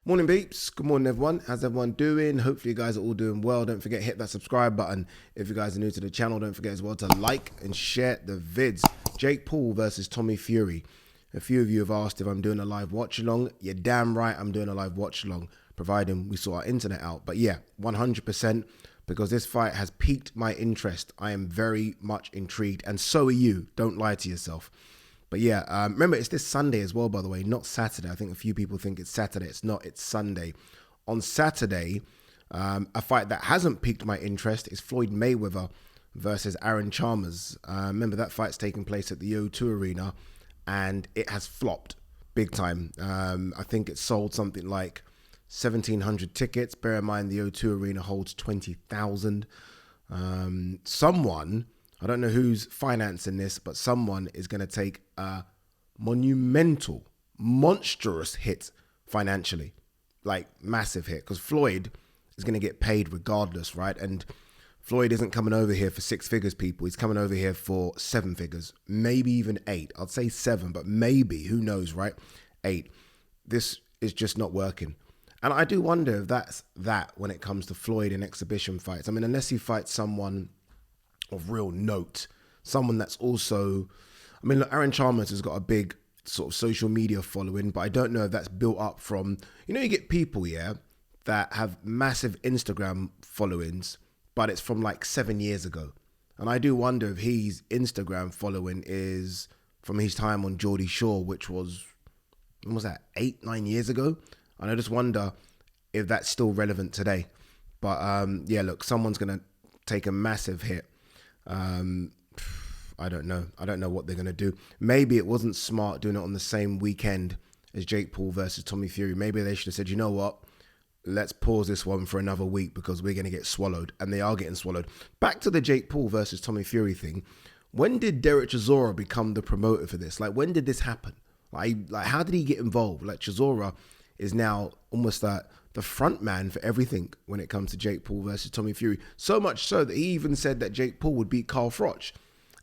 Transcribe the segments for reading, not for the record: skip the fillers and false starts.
Morning peeps, good morning everyone. How's everyone doing? Hopefully you guys are all doing well. Don't forget hit that subscribe button. If you guys are new to the channel, don't forget as well to like and share the vids. Jake Paul versus Tommy Fury. A few of you have asked if I'm doing a live watch along. You're damn right I'm doing a live watch along, providing we sort our internet out. But yeah, 100%, because this fight has piqued my interest. I am very much intrigued, and so are you. Don't lie to yourself. But yeah, remember, it's this Sunday as well, by the way, not Saturday. I think a few people think it's Saturday. It's not, it's Sunday. On Saturday, a fight that hasn't piqued my interest is Floyd Mayweather versus Aaron Chalmers. Remember, that fight's taking place at the O2 Arena, and it has flopped big time. I think it sold something like 1,700 tickets. Bear in mind, the O2 Arena holds 20,000. Someone... I don't know who's financing this, but someone is going to take a monumental, monstrous hit financially, like massive hit, because Floyd is going to get paid regardless, right? And Floyd isn't coming over here for 6 figures, people. He's coming over here for 7 figures, maybe even 8. I'd say 7, but maybe, who knows, right? 8. This is just not working. And I do wonder if that's that when it comes to Floyd in exhibition fights. I mean, unless he fights someone of real note, someone that's also, I mean, look, Aaron Chalmers has got a big sort of social media following, but I don't know if that's built up from, you know, you get people, yeah, that have massive Instagram followings, but it's from like 7 years ago. And I do wonder if his Instagram following is from his time on Geordie Shore, which was, when was that, 8-9 years ago? And I just wonder if that's still relevant today. But yeah, look, someone's going to take a massive hit. I don't know. I don't know what they're going to do. Maybe it wasn't smart doing it on the same weekend as Jake Paul versus Tommy Fury. Maybe they should have said, you know what? Let's pause this one for another week because we're going to get swallowed. And they are getting swallowed. Back to the Jake Paul versus Tommy Fury thing. When did Derek Chisora become the promoter for this? Like, when did this happen? Like how did he get involved? Like, Chisora is now almost like the front man for everything when it comes to Jake Paul versus Tommy Fury. So much so that he even said that Jake Paul would beat Carl Froch.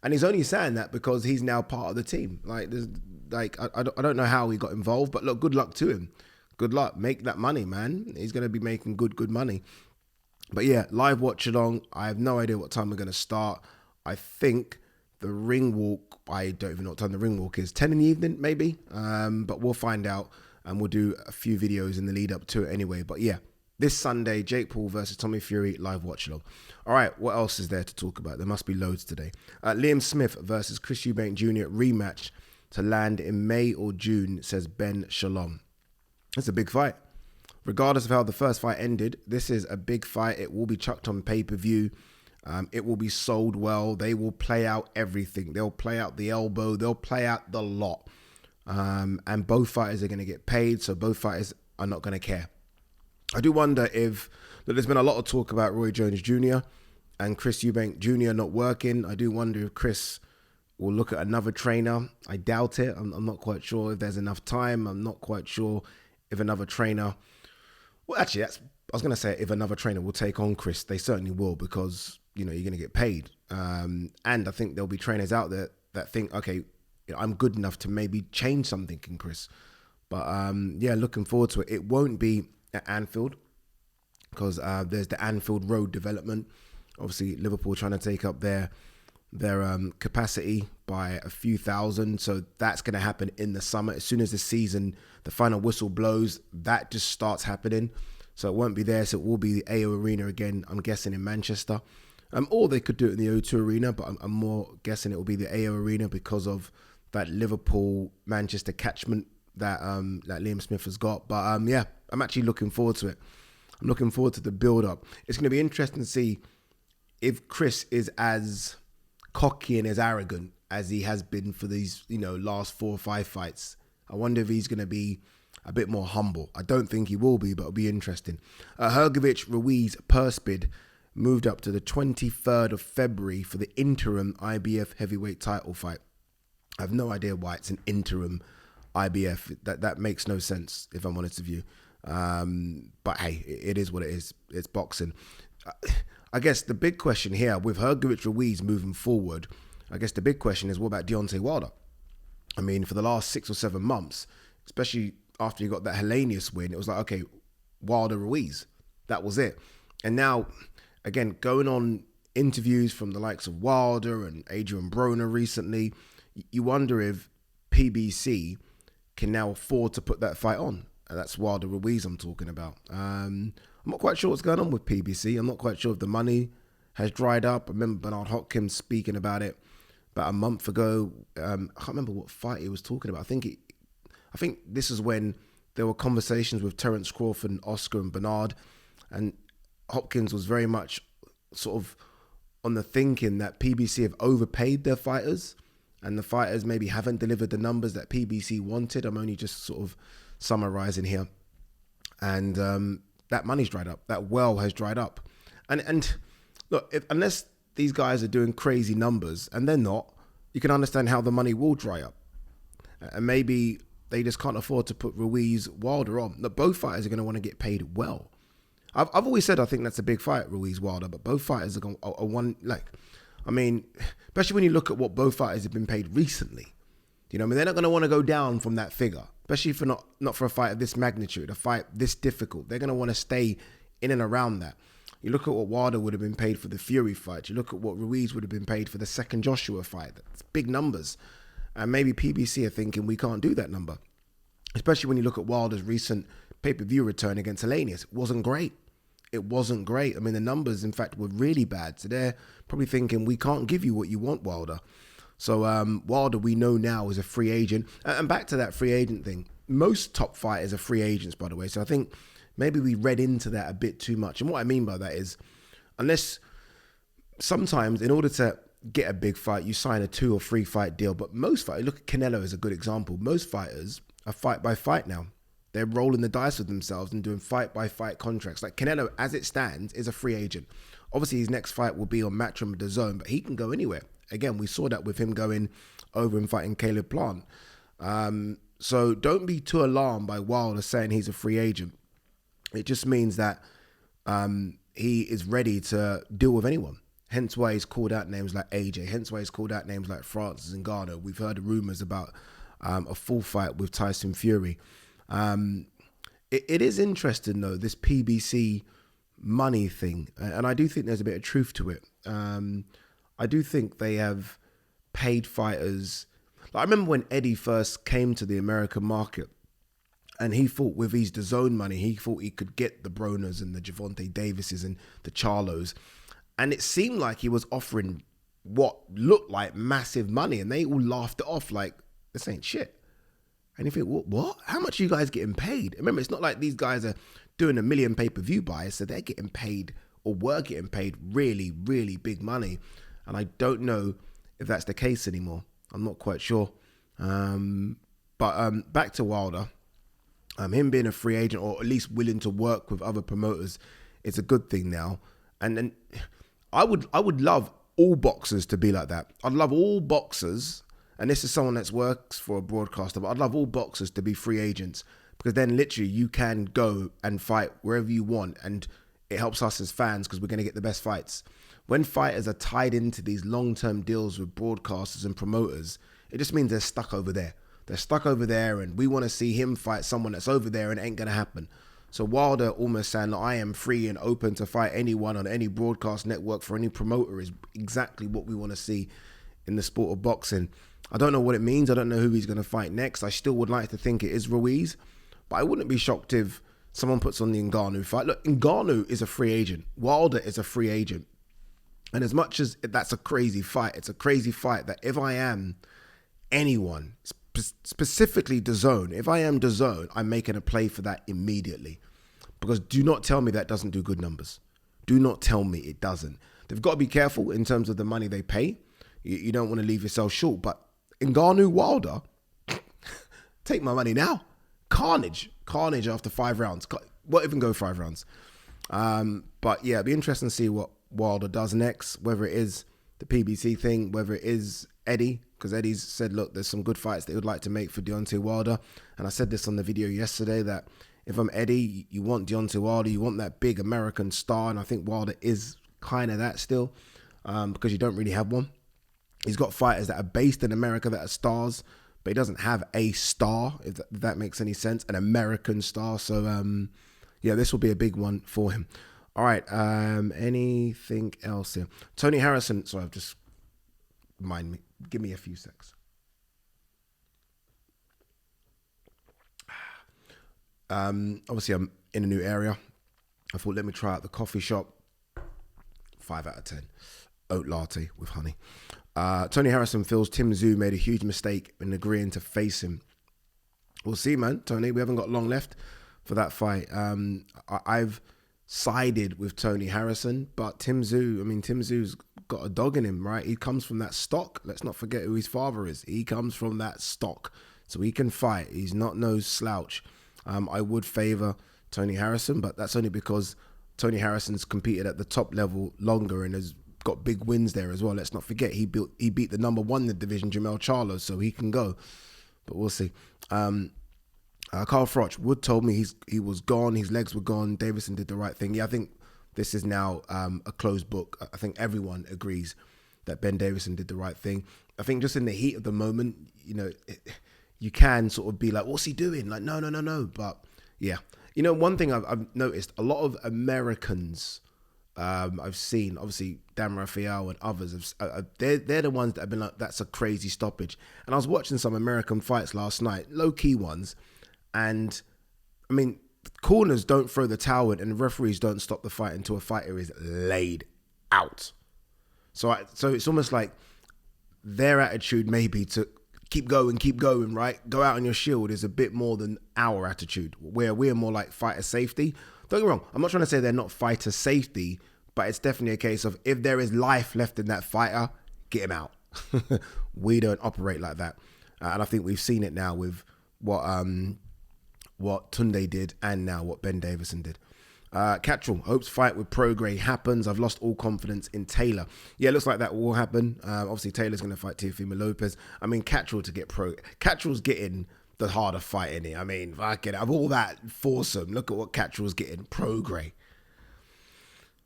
And he's only saying that because he's now part of the team. Like, I don't know how he got involved, but look, good luck to him. Good luck. Make that money, man. He's going to be making good money. But yeah, live watch along. I have no idea what time we're going to start. I think the ring walk, I don't even know what time the ring walk is. 10 in the evening, maybe. But we'll find out. And we'll do a few videos in the lead up to it anyway. But yeah, this Sunday, Jake Paul versus Tommy Fury, live watch along. All right, what else is there to talk about? There must be loads today. Liam Smith versus Chris Eubank Jr. rematch to land in May or June, says Ben Shalom. It's a big fight. Regardless of how the first fight ended, this is a big fight. It will be chucked on pay-per-view. It will be sold well. They will play out everything. They'll play out the elbow. They'll play out the lot. And both fighters are going to get paid, so both fighters are not going to care. I do wonder if, look, there's been a lot of talk about Roy Jones Jr. and Chris Eubank Jr. not working. I do wonder if Chris will look at another trainer. I doubt it. I'm not quite sure if there's enough time. I'm not quite sure if another trainer, well, actually, I was going to say if another trainer will take on Chris. They certainly will, because, you know, you're going to get paid. And I think there'll be trainers out there that think, okay, I'm good enough to maybe change something in Chris. But yeah, looking forward to it. It won't be at Anfield because there's the Anfield Road development. Obviously, Liverpool trying to take up their capacity by a few thousand. So that's going to happen in the summer. As soon as the season, the final whistle blows, that just starts happening. So it won't be there. So it will be the AO Arena again, I'm guessing, in Manchester. Or they could do it in the O2 Arena, but I'm more guessing it will be the AO Arena because of that Liverpool-Manchester catchment that Liam Smith has got. But yeah, I'm actually looking forward to it. I'm looking forward to the build-up. It's going to be interesting to see if Chris is as cocky and as arrogant as he has been for these, you know, last 4 or 5 fights. I wonder if he's going to be a bit more humble. I don't think he will be, but it'll be interesting. Ruiz purse bid moved up to the 23rd of February for the interim IBF heavyweight title fight. I have no idea why it's an interim IBF. That makes no sense, if I'm honest with you. But hey, it is what it is. It's boxing. I guess the big question here, with Ruiz moving forward, I guess the big question is, what about Deontay Wilder? I mean, for the last 6 or 7 months, especially after he got that Hellenius win, it was like, okay, Wilder Ruiz. That was it. And now, again, going on interviews from the likes of Wilder and Adrian Broner recently, you wonder if PBC can now afford to put that fight on. And that's Wilder Ruiz I'm talking about. I'm not quite sure what's going on with PBC. I'm not quite sure if the money has dried up. I remember Bernard Hopkins speaking about it about a month ago. I can't remember what fight he was talking about. I think this is when there were conversations with Terence Crawford and Oscar and Bernard, and Hopkins was very much sort of on the thinking that PBC have overpaid their fighters and the fighters maybe haven't delivered the numbers that PBC wanted. I'm only just sort of summarizing here. And that money's dried up. That well has dried up. And look, unless these guys are doing crazy numbers, and they're not, you can understand how the money will dry up. And maybe they just can't afford to put Ruiz Wilder on. Look, both fighters are going to want to get paid well. I've always said I think that's a big fight, Ruiz Wilder, but both fighters are going especially when you look at what both fighters have been paid recently. You know, they're not going to want to go down from that figure, especially for not for a fight of this magnitude, a fight this difficult. They're going to want to stay in and around that. You look at what Wilder would have been paid for the Fury fight. You look at what Ruiz would have been paid for the second Joshua fight. That's big numbers. And maybe PBC are thinking we can't do that number. Especially when you look at Wilder's recent pay-per-view return against Hellenius. It wasn't great. It wasn't great. I mean, the numbers, in fact, were really bad. So they're probably thinking, we can't give you what you want, Wilder. So Wilder, we know now, is a free agent. And back to that free agent thing. Most top fighters are free agents, by the way. So I think maybe we read into that a bit too much. And what I mean by that is, unless sometimes in order to get a big fight, you sign a 2 or 3 fight deal. But most fighters, look at Canelo as a good example. Most fighters are fight by fight now. They're rolling the dice with themselves and doing fight by fight contracts. Like Canelo, as it stands, is a free agent. Obviously, his next fight will be on Matchroom of the Zone, but he can go anywhere. Again, we saw that with him going over and fighting Caleb Plant. So don't be too alarmed by Wilder saying he's a free agent. It just means that he is ready to deal with anyone. Hence why he's called out names like AJ. Hence why he's called out names like Francis Ngannou. We've heard rumors about a full fight with Tyson Fury. It is interesting, though, this PBC money thing. And I do think there's a bit of truth to it. I do think they have paid fighters. Like, I remember when Eddie first came to the American market and he thought with his DAZN money, he thought he could get the Broners and the Gervonta Davises and the Charlos. And it seemed like he was offering what looked like massive money, and they all laughed it off like, this ain't shit. And you think, what? How much are you guys getting paid? Remember, it's not like these guys are doing a million pay-per-view buys, so they're getting paid or were getting paid really, really big money. And I don't know if that's the case anymore. I'm not quite sure. But back to Wilder. Him being a free agent, or at least willing to work with other promoters, it's a good thing now. And then I would love all boxers to be like that. I'd love all boxers, and this is someone that works for a broadcaster, but I'd love all boxers to be free agents, because then literally you can go and fight wherever you want, and it helps us as fans because we're going to get the best fights. When fighters are tied into these long-term deals with broadcasters and promoters, it just means they're stuck over there. They're stuck over there, and we want to see him fight someone that's over there, and it ain't going to happen. So Wilder almost saying that I am free and open to fight anyone on any broadcast network for any promoter is exactly what we want to see in the sport of boxing. I don't know what it means. I don't know who he's going to fight next. I still would like to think it is Ruiz, but I wouldn't be shocked if someone puts on the Ngannou fight. Look, Ngannou is a free agent. Wilder is a free agent. And as much as that's a crazy fight, it's a crazy fight that if I am anyone, specifically DAZN, if I am DAZN, I'm making a play for that immediately. Because do not tell me that doesn't do good numbers. Do not tell me it doesn't. They've got to be careful in terms of the money they pay. You don't want to leave yourself short. But Ngannou Wilder, take my money now. Carnage after 5 rounds. Won't even go 5 rounds. But yeah, it'd be interesting to see what Wilder does next, whether it is the PBC thing, whether it is Eddie, because Eddie's said, look, there's some good fights that he would like to make for Deontay Wilder. And I said this on the video yesterday that if I'm Eddie, you want Deontay Wilder, you want that big American star, and I think Wilder is kind of that still, because you don't really have one. He's got fighters that are based in America that are stars, but he doesn't have a star, if that makes any sense, an American star. So, yeah, this will be a big one for him. All right, anything else here? Tony Harrison, sorry, I've just, mind me, give me a few secs. Obviously, I'm in a new area. I thought, let me try out the coffee shop. 5 out of 10. Oat latte with honey. Tony Harrison feels Tim Tszyu made a huge mistake in agreeing to face him. We'll see, man. Tony, we haven't got long left for that fight. I've sided with Tony Harrison, but Tim Tszyu's got a dog in him, right? He comes from that stock. Let's not forget who his father is. He comes from that stock, so he can fight. He's not no slouch. I would favour Tony Harrison, but that's only because Tony Harrison's competed at the top level longer and has got big wins there as well. Let's not forget he beat the number one in the division, Jamel Charlo, so he can go. But we'll see. Carl Froch, Wood told me he was gone, his legs were gone, Davison did the right thing. Yeah, I think this is now a closed book. I think everyone agrees that Ben Davison did the right thing. I think just in the heat of the moment, you can sort of be like, what's he doing? Like, no. But yeah, one thing I've noticed, a lot of Americans I've seen, obviously Dan Rafael and others, they're the ones that have been like, that's a crazy stoppage. And I was watching some American fights last night, low-key ones, and I mean, corners don't throw the towel in and referees don't stop the fight until a fighter is laid out. So it's almost like their attitude maybe to keep going, right? Go out on your shield is a bit more than our attitude, where we're more like fighter safety. Don't get me wrong, I'm not trying to say they're not fighter safety, but it's definitely a case of if there is life left in that fighter, get him out. We don't operate like that. And I think we've seen it now with what Tunde did and now what Ben Davison did. Catchall, hopes fight with Prograis happens. I've lost all confidence in Taylor. Yeah, it looks like that will happen. Obviously, Taylor's going to fight Teofimo Lopez. I mean, Catchall to get Catchall's getting the harder fight in it. I mean, fuck it. Of all that foursome, look at what Catchall's getting. Prograis.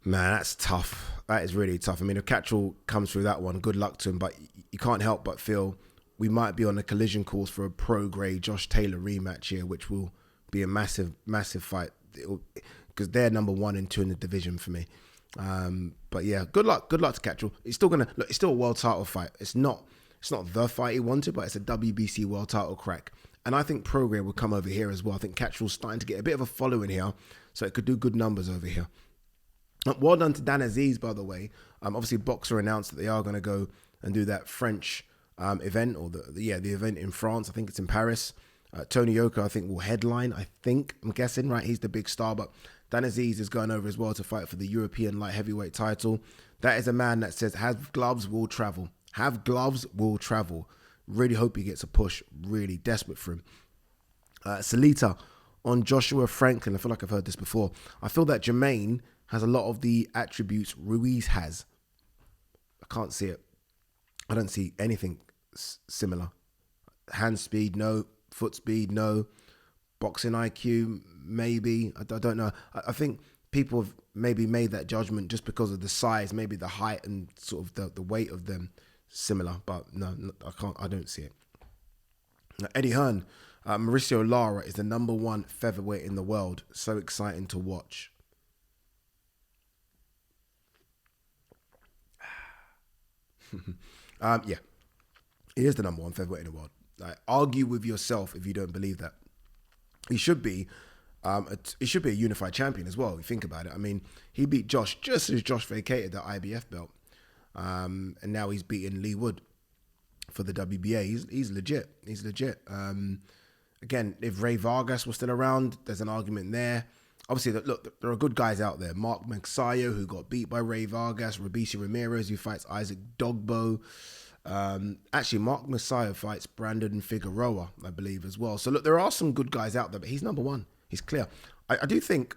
Man, that's tough. That is really tough. I mean, if Catchall comes through that one, good luck to him. But you can't help but feel we might be on a collision course for a Prograis Josh Taylor rematch here, which will be a massive, massive fight. Because they're number 1 and 2 in the division for me. But yeah, good luck to Catchall. It's still a world title fight. It's not the fight he wanted, but it's a WBC world title crack. And I think Prograis will come over here as well. I think Catchall's starting to get a bit of a following here, so it could do good numbers over here. Well done to Dan Aziz, by the way. Obviously, Boxer announced that they are going to go and do that French event, or the event in France. I think it's in Paris. Tony Yoka, I think, will headline. I'm guessing, right? He's the big star, but Dan Aziz is going over as well to fight for the European light heavyweight title. That is a man that says, have gloves, will travel. Have gloves, will travel. Really hope he gets a push. Really desperate for him. Salita on Joshua Franklin. I feel like I've heard this before. I feel that Jermaine has a lot of the attributes Ruiz has. I can't see it. I don't see anything similar. Hand speed, no. Foot speed, no. Boxing IQ, maybe. I don't know. I think people have maybe made that judgment just because of the size, maybe the height and sort of the weight of them similar. But no, I don't see it. Eddie Hearn, Mauricio Lara is the number 1 featherweight in the world. So exciting to watch. Yeah, he is the number 1 featherweight in the world. Argue with yourself if you don't believe that. He should be a unified champion as well. If you think about it. I mean, he beat Josh just as Josh vacated the IBF belt, and now he's beating Lee Wood for the WBA. He's legit. He's legit. Again, if Ray Vargas was still around, there's an argument there. Obviously, look, there are good guys out there. Mark Magsayo, who got beat by Ray Vargas. Robeisy Ramirez, who fights Isaac Dogbo. Actually, Mark Magsayo fights Brandon Figueroa, I believe, as well. So, look, there are some good guys out there, but he's number 1. He's clear. I do think,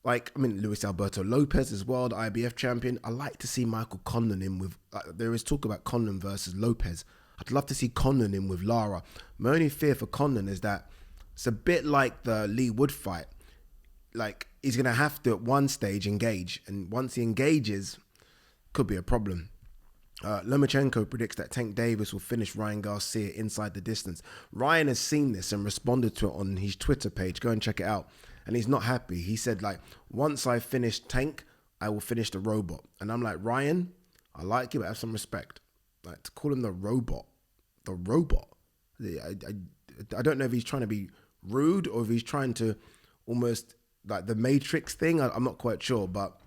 Luis Alberto Lopez as well, the IBF champion. I like to see Michael Conlan in with... there is talk about Conlan versus Lopez. I'd love to see Conlan in with Lara. My only fear for Conlan is that it's a bit like the Lee Wood fight. Like, he's going to have to, at one stage, engage. And once he engages, could be a problem. Lomachenko predicts that Tank Davis will finish Ryan Garcia inside the distance. Ryan has seen this and responded to it on his Twitter page. Go and check it out. And he's not happy. He said, like, once I finish Tank, I will finish the robot. And I'm like, Ryan, I like you, but have some respect. Like, to call him the robot. The robot. I don't know if he's trying to be rude or if he's trying to almost, like, the Matrix thing. I'm not quite sure, but,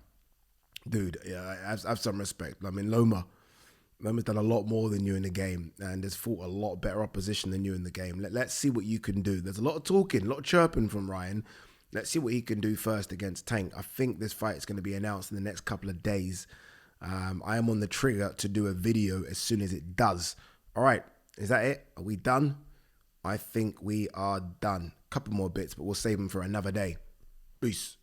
dude, yeah, have some respect. I mean, Loma's done a lot more than you in the game and has fought a lot better opposition than you in the game. Let's see what you can do. There's a lot of talking, a lot of chirping from Ryan. Let's see what he can do first against Tank. I think this fight is going to be announced in the next couple of days. I am on the trigger to do a video as soon as it does. All right, is that it? Are we done? I think we are done. Couple more bits, but we'll save them for another day. Peace.